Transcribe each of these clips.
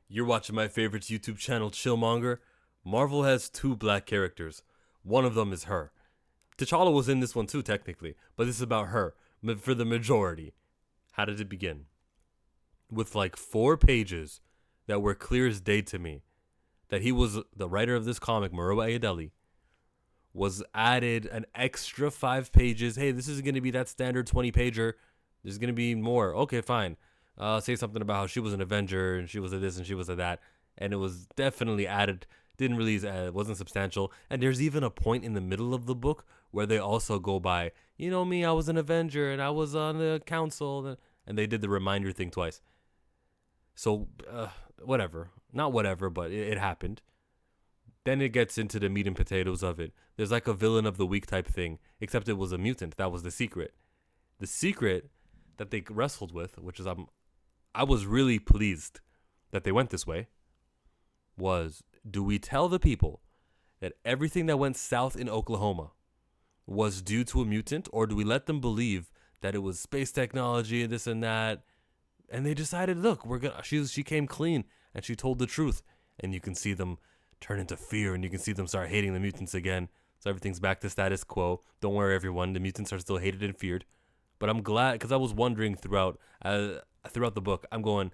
You're watching my favorite YouTube channel, Chillmonger. Marvel has two black characters. One of them is her. T'Challa was in this one too, technically, but this is about her for the majority. How did it begin? With like 4 pages that were clear as day to me that he was the writer of this comic, Murewa Ayodele, was added an extra 5 pages. Hey, this is going to be that standard 20 pager. There's going to be more. Okay, fine. Say something about how she was an Avenger and she was a this and she was a that. And it was definitely added. Didn't really, wasn't substantial. And there's even a point in the middle of the book where they also go by, you know me, I was an Avenger and I was on the council. And they did the reminder thing twice. So, whatever. Not whatever, but it happened. Then it gets into the meat and potatoes of it. There's like a villain of the week type thing, except it was a mutant. That was the secret. The secret that they wrestled with, which is I was really pleased that they went this way, was do we tell the people that everything that went south in Oklahoma was due to a mutant, or do we let them believe that it was space technology and this and that? And they decided, look, she came clean and she told the truth, and you can see them turn into fear, and you can see them start hating the mutants again. So everything's back to status quo. Don't worry, everyone. The mutants are still hated and feared. But I'm glad, because I was wondering throughout the book, I'm going,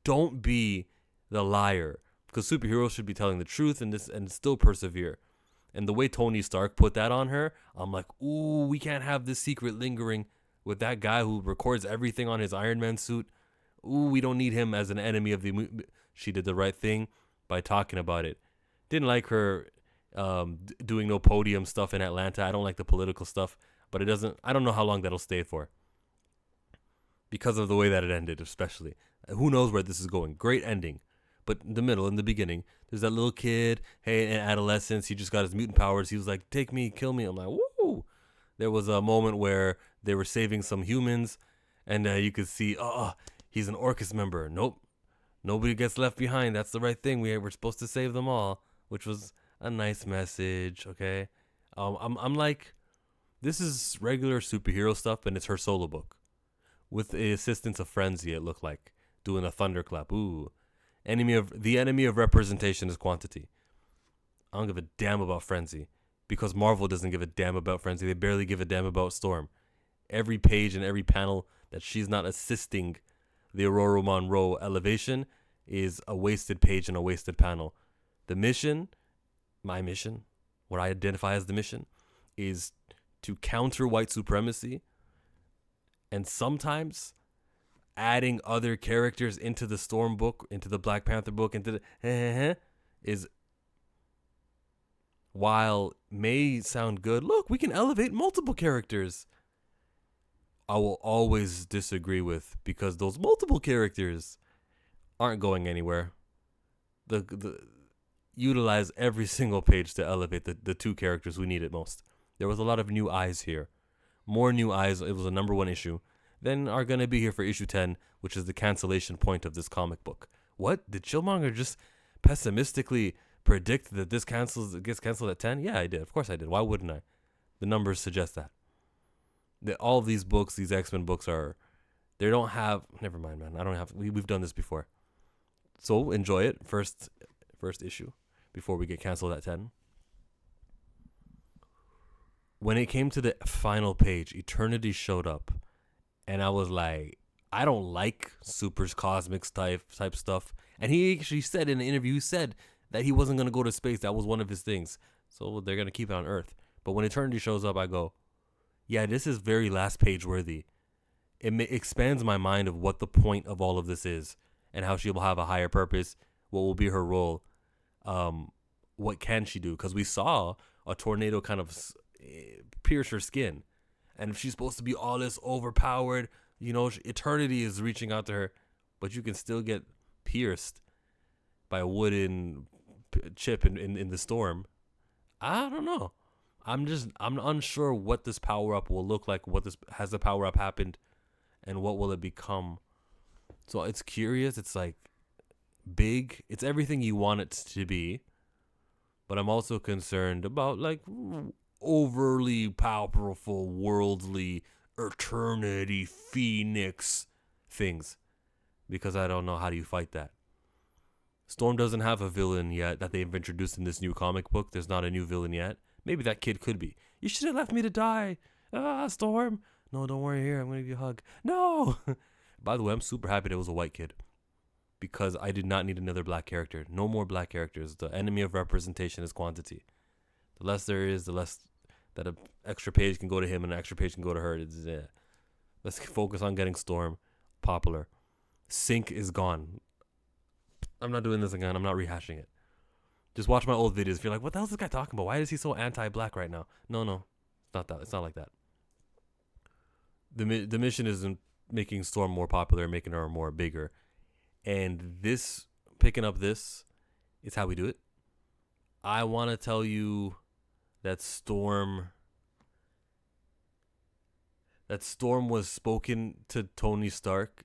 don't be the liar, because superheroes should be telling the truth and still persevere. And the way Tony Stark put that on her, I'm like, ooh, we can't have this secret lingering with that guy who records everything on his Iron Man suit. Ooh, we don't need him as an enemy of the. She did the right thing by talking about it. Didn't like her doing no podium stuff in Atlanta. I don't like the political stuff, but it doesn't. I don't know how long that'll stay for, because of the way that it ended, especially. Who knows where this is going? Great ending, but in the middle, in the beginning, there's that little kid. Hey, in adolescence, he just got his mutant powers. He was like, "Take me, kill me." I'm like, "Woo!" There was a moment where they were saving some humans, and you could see, he's an Orcus member. Nope, nobody gets left behind. That's the right thing. We're supposed to save them all, which was a nice message. Okay, I'm like, this is regular superhero stuff, and it's her solo book with the assistance of Frenzy. It looked like doing a thunderclap. Ooh, the enemy of representation is quantity. I don't give a damn about Frenzy, because Marvel doesn't give a damn about Frenzy. They barely give a damn about Storm. Every page and every panel that she's not assisting the Aurora Monroe elevation is a wasted page and a wasted panel. The mission, my mission, what I identify as the mission, is to counter white supremacy, and sometimes adding other characters into the Storm book, into the Black Panther book, into the is, while may sound good, look, we can elevate multiple characters, I will always disagree with, because those multiple characters aren't going anywhere. The utilize every single page to elevate the two characters we need it most. There was a lot of new eyes here. More new eyes. It was a number 1 issue. Then are going to be here for issue 10, which is the cancellation point of this comic book. What? Did Chillmonger just pessimistically predict that this gets canceled at 10? Yeah, I did. Of course I did. Why wouldn't I? The numbers suggest that. All of these books, these X-Men books they don't have, never mind, man. I don't have, we've done this before. So enjoy it. First issue before we get canceled at 10. When it came to the final page, Eternity showed up, and I was like, I don't like supers cosmics type stuff. And he actually said in an interview, he said that he wasn't going to go to space. That was one of his things. So they're going to keep it on Earth. But when Eternity shows up, I go, yeah, this is very last page worthy. It expands my mind of what the point of all of this is, and how she will have a higher purpose, what will be her role, what can she do? Because we saw a tornado kind of pierce her skin, and if she's supposed to be all this overpowered, Eternity is reaching out to her, but you can still get pierced by a wooden chip in the storm. I don't know. I'm unsure what this power up will look like. Has the power up happened, and what will it become? So it's curious. It's like big. It's everything you want it to be, but I'm also concerned about like overly powerful, worldly, eternity, phoenix things, because I don't know how do you fight that. Storm doesn't have a villain yet that they've introduced in this new comic book. There's not a new villain yet. Maybe that kid could be. You should have left me to die. Ah, Storm. No, don't worry here. I'm going to give you a hug. No. By the way, I'm super happy there was a white kid. Because I did not need another black character. No more black characters. The enemy of representation is quantity. The less there is, the less that an extra page can go to him and an extra page can go to her. Let's focus on getting Storm popular. Sync is gone. I'm not doing this again. I'm not rehashing it. Just watch my old videos. If you're like, what the hell is this guy talking about? Why is he so anti-black right now? No. It's not that. It's not like that. The mission isn't making Storm more popular, making her more bigger. And this, picking up this, is how we do it. I want to tell you that Storm was spoken to Tony Stark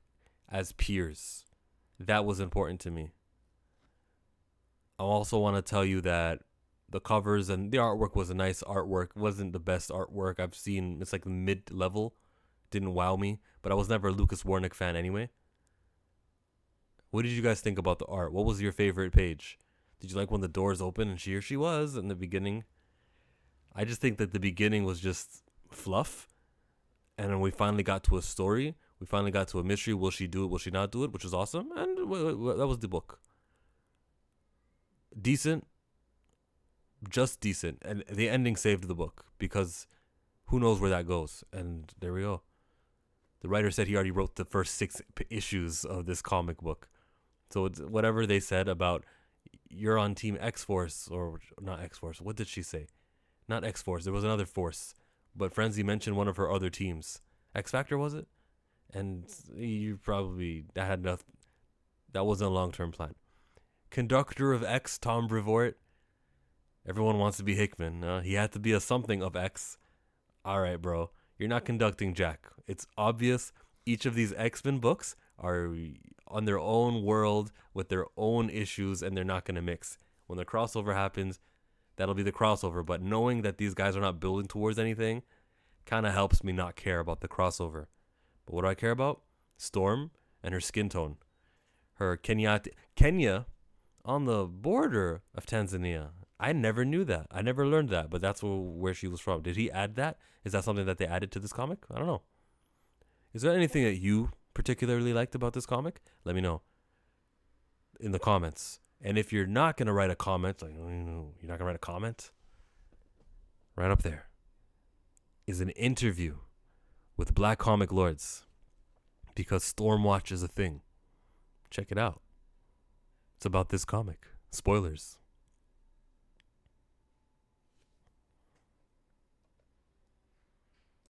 as peers. That was important to me. I also want to tell you that the covers and the artwork was a nice artwork. It wasn't the best artwork I've seen. It's like mid-level. Didn't wow me. But I was never a Lucas Werneck fan anyway. What did you guys think about the art? What was your favorite page? Did you like when the doors open and here she was in the beginning? I just think that the beginning was just fluff. And then we finally got to a story. We finally got to a mystery. Will she do it? Will she not do it? Which was awesome. And that was the book. Decent. Just decent. And the ending saved the book. Because who knows where that goes. And there we go. The writer said he already wrote the first 6 issues of this comic book. So it's whatever they said about you're on Team X-Force, or not X-Force. What did she say? Not X-Force. There was another force. But Frenzy mentioned one of her other teams. X-Factor, was it? And you probably, that wasn't a long-term plan. Conductor of X, Tom Brevoort. Everyone wants to be Hickman. He had to be a something of X. All right, bro. You're not conducting Jack. It's obvious each of these X-Men books are on their own world with their own issues, and they're not going to mix. When the crossover happens, that'll be the crossover. But knowing that these guys are not building towards anything kind of helps me not care about the crossover. But what do I care about? Storm and her skin tone. Her Kenya on the border of Tanzania. I never knew that. I never learned that, but that's where she was from. Did he add that? Is that something that they added to this comic? I don't know. Is there anything that you particularly liked about this comic? Let me know in the comments. And if you're not going to write a comment, like, you're not going to write a comment, right up there is an interview with Black Comic Lords, because Stormwatch is a thing. Check it out. It's about this comic. Spoilers.